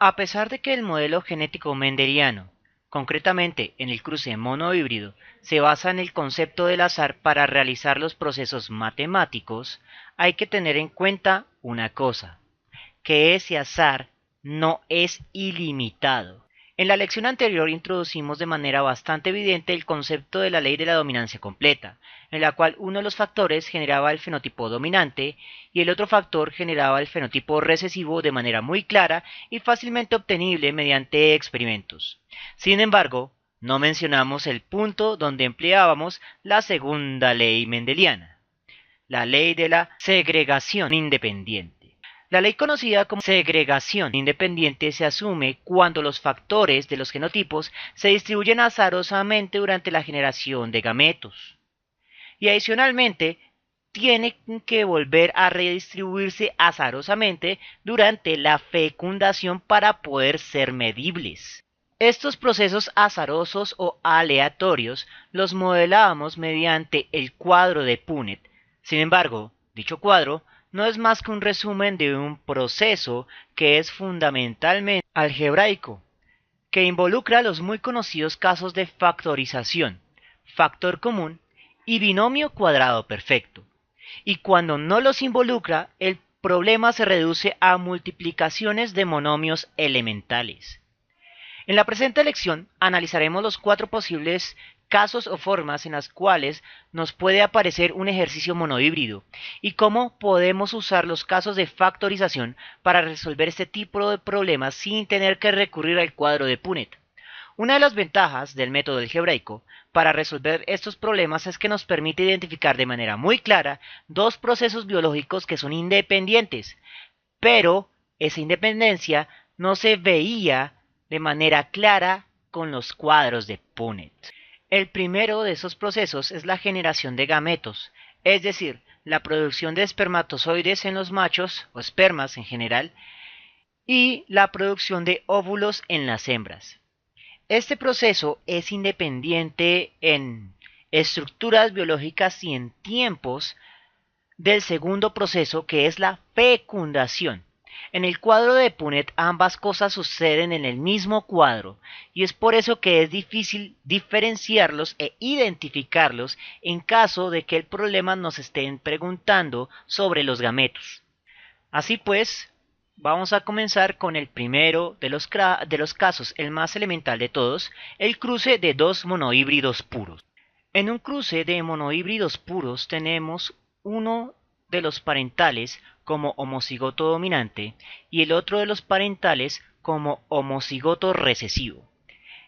A pesar de que el modelo genético mendeliano, concretamente en el cruce monohíbrido, se basa en el concepto del azar para realizar los procesos matemáticos, hay que tener en cuenta una cosa, que ese azar no es ilimitado. En la lección anterior introducimos de manera bastante evidente el concepto de la ley de la dominancia completa, en la cual uno de los factores generaba el fenotipo dominante y el otro factor generaba el fenotipo recesivo de manera muy clara y fácilmente obtenible mediante experimentos. Sin embargo, no mencionamos el punto donde empleábamos la segunda ley mendeliana, la ley de la segregación independiente. La ley conocida como segregación independiente se asume cuando los factores de los genotipos se distribuyen azarosamente durante la generación de gametos. Y adicionalmente, tienen que volver a redistribuirse azarosamente durante la fecundación para poder ser medibles. Estos procesos azarosos o aleatorios los modelábamos mediante el cuadro de Punnett. Sin embargo, dicho cuadro no es más que un resumen de un proceso que es fundamentalmente algebraico, que involucra los muy conocidos casos de factorización, factor común y binomio cuadrado perfecto. Y cuando no los involucra, el problema se reduce a multiplicaciones de monomios elementales. En la presente lección analizaremos los 4 posibles casos o formas en las cuales nos puede aparecer un ejercicio monohíbrido y cómo podemos usar los casos de factorización para resolver este tipo de problemas sin tener que recurrir al cuadro de Punnett. Una de las ventajas del método algebraico para resolver estos problemas es que nos permite identificar de manera muy clara dos procesos biológicos que son independientes, pero esa independencia no se veía de manera clara con los cuadros de Punnett. El primero de esos procesos es la generación de gametos, es decir, la producción de espermatozoides en los machos, o espermas en general, y la producción de óvulos en las hembras. Este proceso es independiente en estructuras biológicas y en tiempos del segundo proceso, que es la fecundación. En el cuadro de Punnett ambas cosas suceden en el mismo cuadro y es por eso que es difícil diferenciarlos e identificarlos en caso de que el problema nos estén preguntando sobre los gametos. Así pues, vamos a comenzar con el primero de los casos, el más elemental de todos, el cruce de dos monohíbridos puros. En un cruce de monohíbridos puros tenemos uno de los parentales como homocigoto dominante y el otro de los parentales como homocigoto recesivo.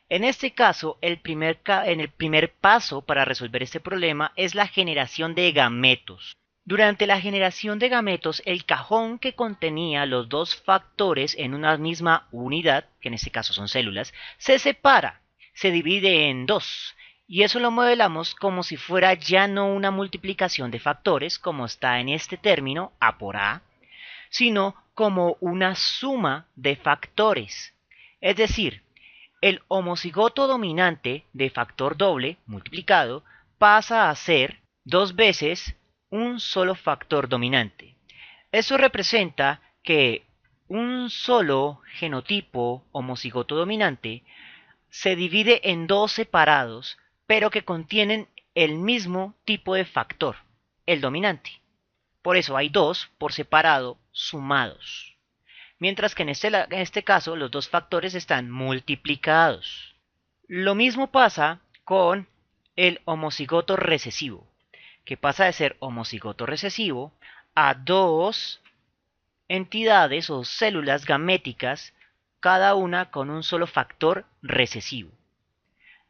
En este caso, el primer paso para resolver este problema es la generación de gametos. Durante la generación de gametos, el cajón que contenía los dos factores en una misma unidad, que en este caso son células, se separa, se divide en dos, y eso lo modelamos como si fuera ya no una multiplicación de factores, como está en este término, A por A, sino como una suma de factores. Es decir, el homocigoto dominante de factor doble multiplicado pasa a ser dos veces un solo factor dominante. Eso representa que un solo genotipo homocigoto dominante se divide en dos separados, pero que contienen el mismo tipo de factor, el dominante. Por eso hay dos por separado sumados. Mientras que en este caso los dos factores están multiplicados. Lo mismo pasa con el homocigoto recesivo, que pasa de ser homocigoto recesivo a dos entidades o células gaméticas, cada una con un solo factor recesivo.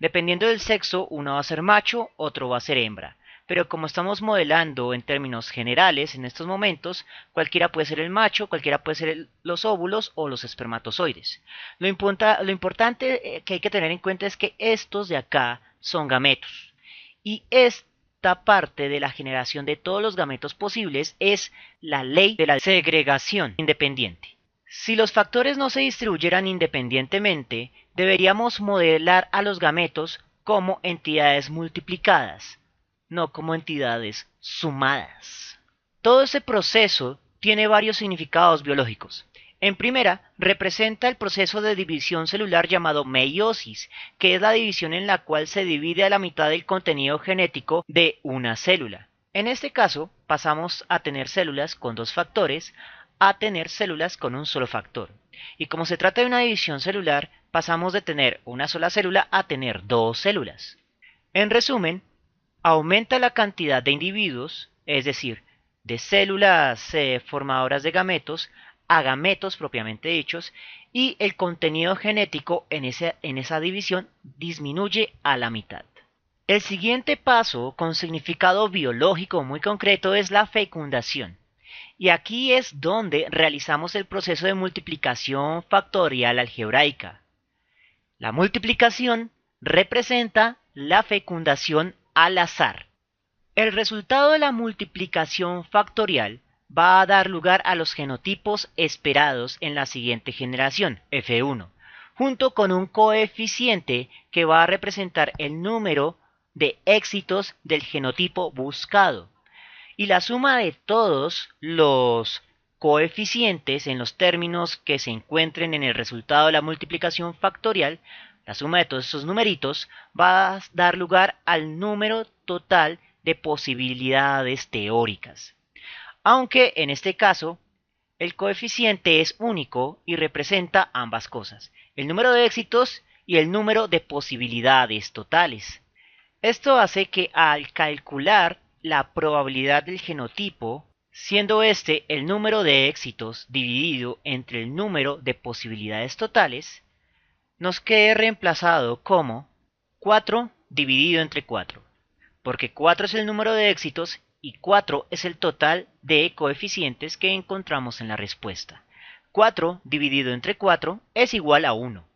Dependiendo del sexo, uno va a ser macho, otro va a ser hembra. Pero como estamos modelando en términos generales en estos momentos, cualquiera puede ser el macho, cualquiera puede ser los óvulos o los espermatozoides. Lo importante que hay que tener en cuenta es que estos de acá son gametos. Y esta parte de la generación de todos los gametos posibles es la ley de la segregación independiente. Si los factores no se distribuyeran independientemente, deberíamos modelar a los gametos como entidades multiplicadas, no como entidades sumadas. Todo ese proceso tiene varios significados biológicos. En primera, representa el proceso de división celular llamado meiosis, que es la división en la cual se divide a la mitad el contenido genético de una célula. En este caso, pasamos a tener células con dos factores a tener células con un solo factor. Y como se trata de una división celular, pasamos de tener una sola célula a tener dos células. En resumen, aumenta la cantidad de individuos, es decir, de células formadoras de gametos a gametos propiamente dichos, y el contenido genético en esa división disminuye a la mitad. El siguiente paso con significado biológico muy concreto es la fecundación. Y aquí es donde realizamos el proceso de multiplicación factorial algebraica. La multiplicación representa la fecundación al azar. El resultado de la multiplicación factorial va a dar lugar a los genotipos esperados en la siguiente generación, F1, junto con un coeficiente que va a representar el número de éxitos del genotipo buscado. Y la suma de todos los coeficientes en los términos que se encuentren en el resultado de la multiplicación factorial, la suma de todos esos numeritos va a dar lugar al número total de posibilidades teóricas. Aunque en este caso el coeficiente es único y representa ambas cosas, el número de éxitos y el número de posibilidades totales. Esto hace que al calcular la probabilidad del genotipo, siendo este el número de éxitos dividido entre el número de posibilidades totales, nos quede reemplazado como 4 dividido entre 4, porque 4 es el número de éxitos y 4 es el total de coeficientes que encontramos en la respuesta. 4 dividido entre 4 es igual a 1.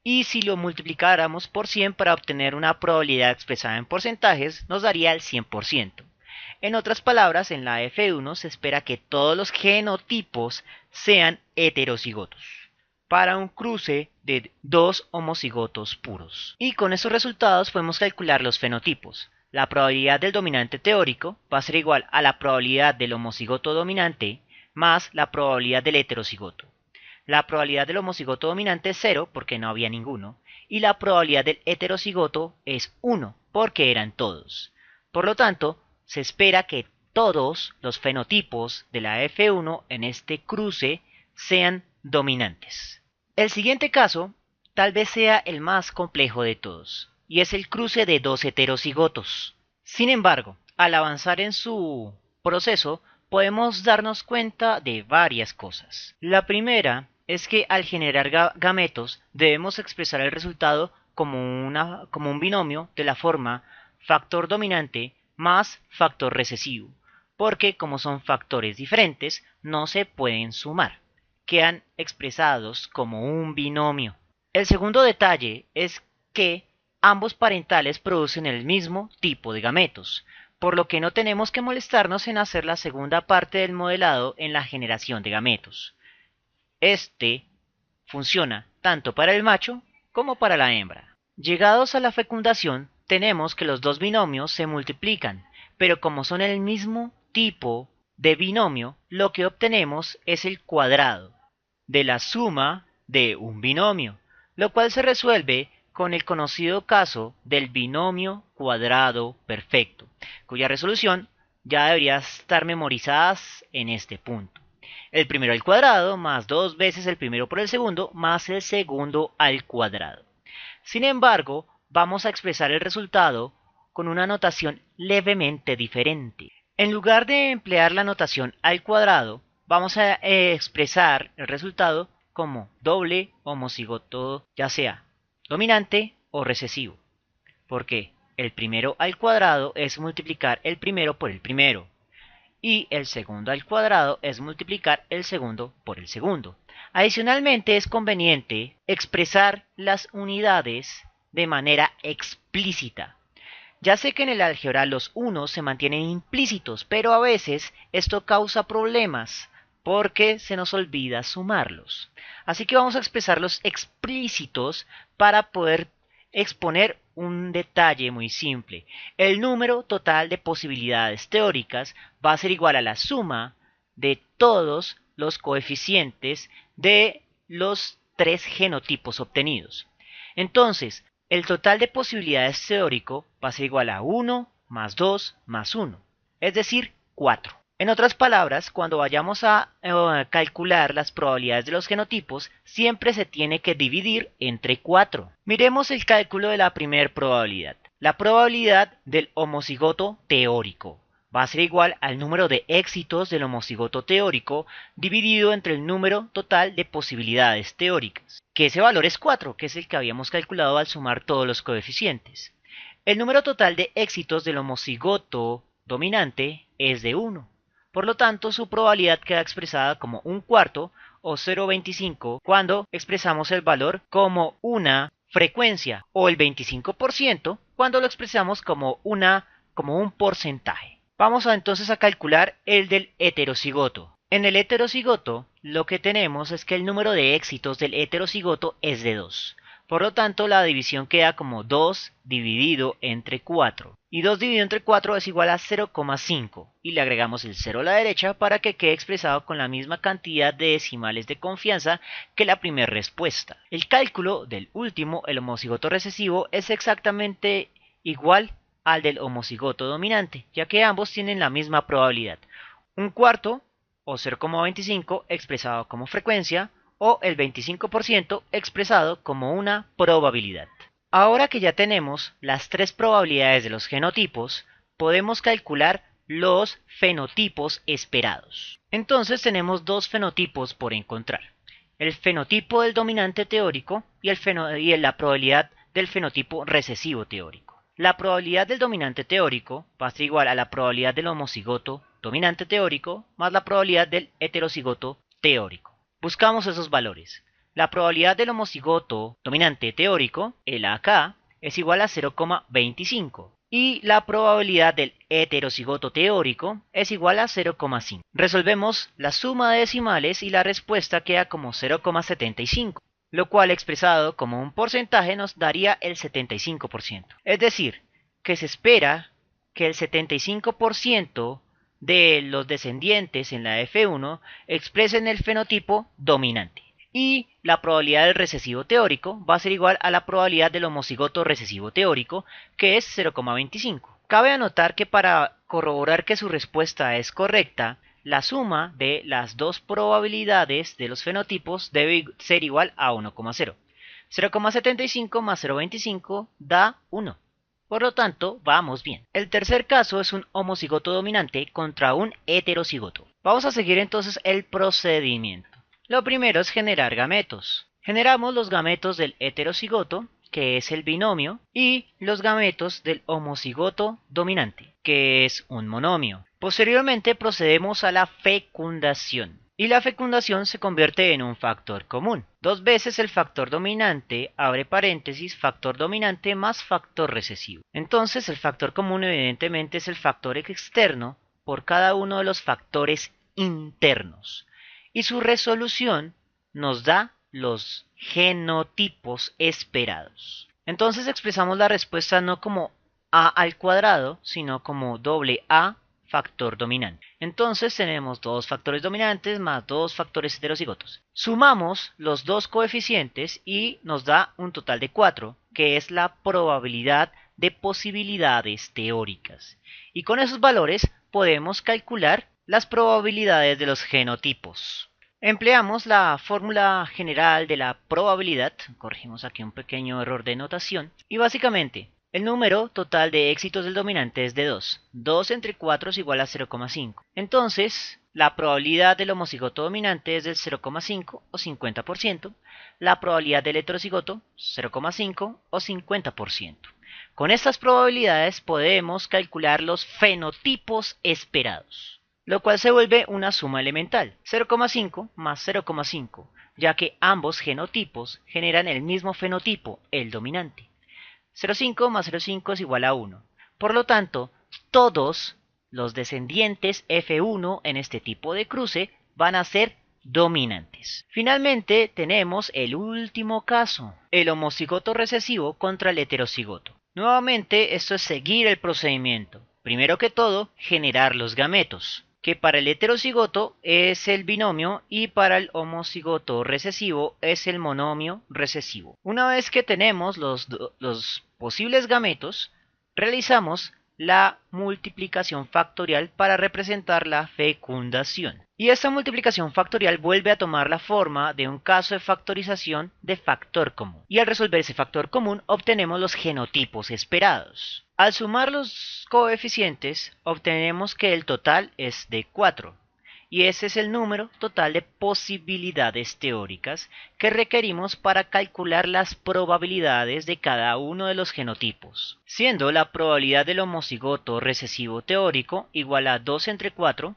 Y si lo multiplicáramos por 100 para obtener una probabilidad expresada en porcentajes, nos daría el 100%. En otras palabras, en la F1 se espera que todos los genotipos sean heterocigotos para un cruce de dos homocigotos puros. Y con esos resultados podemos calcular los fenotipos. La probabilidad del dominante teórico va a ser igual a la probabilidad del homocigoto dominante más la probabilidad del heterocigoto. La probabilidad del homocigoto dominante es 0 porque no había ninguno, y la probabilidad del heterocigoto es 1 porque eran todos. Por lo tanto, se espera que todos los fenotipos de la F1 en este cruce sean dominantes. El siguiente caso tal vez sea el más complejo de todos, y es el cruce de dos heterocigotos. Sin embargo, al avanzar en su proceso, podemos darnos cuenta de varias cosas. La primera es que al generar gametos debemos expresar el resultado como un binomio de la forma factor dominante más factor recesivo, porque como son factores diferentes no se pueden sumar, quedan expresados como un binomio. El segundo detalle es que ambos parentales producen el mismo tipo de gametos, por lo que no tenemos que molestarnos en hacer la segunda parte del modelado en la generación de gametos. Este funciona tanto para el macho como para la hembra. Llegados a la fecundación, tenemos que los dos binomios se multiplican, pero como son el mismo tipo de binomio, lo que obtenemos es el cuadrado de la suma de un binomio, lo cual se resuelve con el conocido caso del binomio cuadrado perfecto, cuya resolución ya debería estar memorizada en este punto. El primero al cuadrado más 2 veces el primero por el segundo más el segundo al cuadrado. Sin embargo, vamos a expresar el resultado con una notación levemente diferente. En lugar de emplear la notación al cuadrado, vamos a expresar el resultado como doble homocigoto, ya sea dominante o recesivo, porque el primero al cuadrado es multiplicar el primero por el primero, y el segundo al cuadrado es multiplicar el segundo por el segundo. Adicionalmente es conveniente expresar las unidades de manera explícita. Ya sé que en el álgebra los unos se mantienen implícitos, pero a veces esto causa problemas porque se nos olvida sumarlos. Así que vamos a expresarlos explícitos para poder exponer un detalle muy simple. El número total de posibilidades teóricas va a ser igual a la suma de todos los coeficientes de los 3 genotipos obtenidos. Entonces, el total de posibilidades teórico va a ser igual a 1 más 2 más 1, es decir, 4. En otras palabras, cuando vayamos a calcular las probabilidades de los genotipos, siempre se tiene que dividir entre 4. Miremos el cálculo de la primera probabilidad. La probabilidad del homocigoto teórico va a ser igual al número de éxitos del homocigoto teórico dividido entre el número total de posibilidades teóricas, que ese valor es 4, que es el que habíamos calculado al sumar todos los coeficientes. El número total de éxitos del homocigoto dominante es de 1. Por lo tanto, su probabilidad queda expresada como un cuarto o 0,25 cuando expresamos el valor como una frecuencia o el 25% cuando lo expresamos como un porcentaje. Vamos entonces a calcular el del heterocigoto. En el heterocigoto lo que tenemos es que el número de éxitos del heterocigoto es de 2. Por lo tanto, la división queda como 2 dividido entre 4. Y 2 dividido entre 4 es igual a 0,5. Y le agregamos el 0 a la derecha para que quede expresado con la misma cantidad de decimales de confianza que la primera respuesta. El cálculo del último, el homocigoto recesivo, es exactamente igual al del homocigoto dominante, ya que ambos tienen la misma probabilidad. Un cuarto o 0,25 expresado como frecuencia, o el 25% expresado como una probabilidad. Ahora que ya tenemos las 3 probabilidades de los genotipos, podemos calcular los fenotipos esperados. Entonces tenemos 2 fenotipos por encontrar: el fenotipo del dominante teórico y la probabilidad del fenotipo recesivo teórico. La probabilidad del dominante teórico va a ser igual a la probabilidad del homocigoto dominante teórico más la probabilidad del heterocigoto teórico. Buscamos esos valores. La probabilidad del homocigoto dominante teórico, el AK, es igual a 0,25 y la probabilidad del heterocigoto teórico es igual a 0,5. Resolvemos la suma de decimales y la respuesta queda como 0,75, lo cual expresado como un porcentaje nos daría el 75%. Es decir, que se espera que el 75% de los descendientes en la F1 expresen el fenotipo dominante. Y la probabilidad del recesivo teórico va a ser igual a la probabilidad del homocigoto recesivo teórico, que es 0,25. Cabe anotar que para corroborar que su respuesta es correcta, la suma de las dos probabilidades de los fenotipos debe ser igual a 1,0. 0,75 más 0,25 da 1. Por lo tanto, vamos bien. El tercer caso es un homocigoto dominante contra un heterocigoto. Vamos a seguir entonces el procedimiento. Lo primero es generar gametos. Generamos los gametos del heterocigoto, que es el binomio, y los gametos del homocigoto dominante, que es un monomio. Posteriormente procedemos a la fecundación. Y la fecundación se convierte en un factor común. 2 veces el factor dominante, abre paréntesis, factor dominante más factor recesivo. Entonces el factor común evidentemente es el factor externo por cada uno de los factores internos. Y su resolución nos da los genotipos esperados. Entonces expresamos la respuesta no como A al cuadrado, sino como doble A factor dominante. Entonces tenemos 2 factores dominantes más 2 factores heterocigotos. Sumamos los dos coeficientes y nos da un total de 4, que es la probabilidad de posibilidades teóricas. Y con esos valores podemos calcular las probabilidades de los genotipos. Empleamos la fórmula general de la probabilidad, corregimos aquí un pequeño error de notación, y básicamente el número total de éxitos del dominante es de 2. 2 entre 4 es igual a 0,5. Entonces, la probabilidad del homocigoto dominante es del 0,5 o 50%. La probabilidad del heterocigoto, 0,5 o 50%. Con estas probabilidades podemos calcular los fenotipos esperados, lo cual se vuelve una suma elemental, 0,5 más 0,5, ya que ambos genotipos generan el mismo fenotipo, el dominante. 0,5 más 0,5 es igual a 1. Por lo tanto, todos los descendientes F1 en este tipo de cruce van a ser dominantes. Finalmente, tenemos el último caso, el homocigoto recesivo contra el heterocigoto. Nuevamente, esto es seguir el procedimiento. Primero que todo, generar los gametos, que para el heterocigoto es el binomio y para el homocigoto recesivo es el monomio recesivo. Una vez que tenemos los posibles gametos, realizamos la multiplicación factorial para representar la fecundación. Y esta multiplicación factorial vuelve a tomar la forma de un caso de factorización de factor común. Y al resolver ese factor común obtenemos los genotipos esperados. Al sumar los coeficientes obtenemos que el total es de 4. Y ese es el número total de posibilidades teóricas que requerimos para calcular las probabilidades de cada uno de los genotipos, siendo la probabilidad del homocigoto recesivo teórico igual a 2 entre 4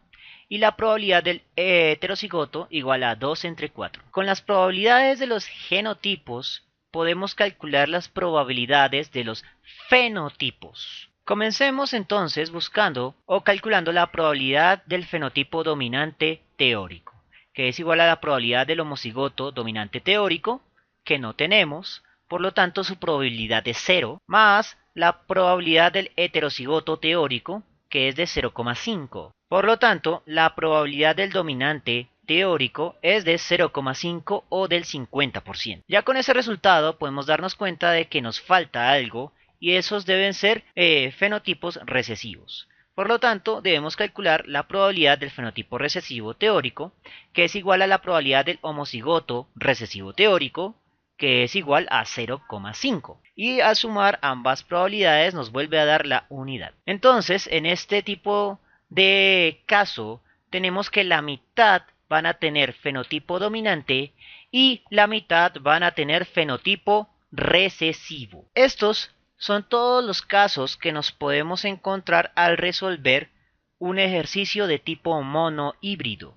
y la probabilidad del heterocigoto igual a 2 entre 4. Con las probabilidades de los genotipos podemos calcular las probabilidades de los fenotipos. Comencemos entonces buscando o calculando la probabilidad del fenotipo dominante teórico, que es igual a la probabilidad del homocigoto dominante teórico, que no tenemos, por lo tanto su probabilidad es 0, más la probabilidad del heterocigoto teórico, que es de 0,5. Por lo tanto, la probabilidad del dominante teórico es de 0,5 o del 50%. Ya con ese resultado podemos darnos cuenta de que nos falta algo y esos deben ser fenotipos recesivos. Por lo tanto, debemos calcular la probabilidad del fenotipo recesivo teórico, que es igual a la probabilidad del homocigoto recesivo teórico, que es igual a 0,5. Y al sumar ambas probabilidades nos vuelve a dar la unidad. Entonces, en este tipo de caso, tenemos que la mitad van a tener fenotipo dominante y la mitad van a tener fenotipo recesivo. Estos son todos los casos que nos podemos encontrar al resolver un ejercicio de tipo monohíbrido.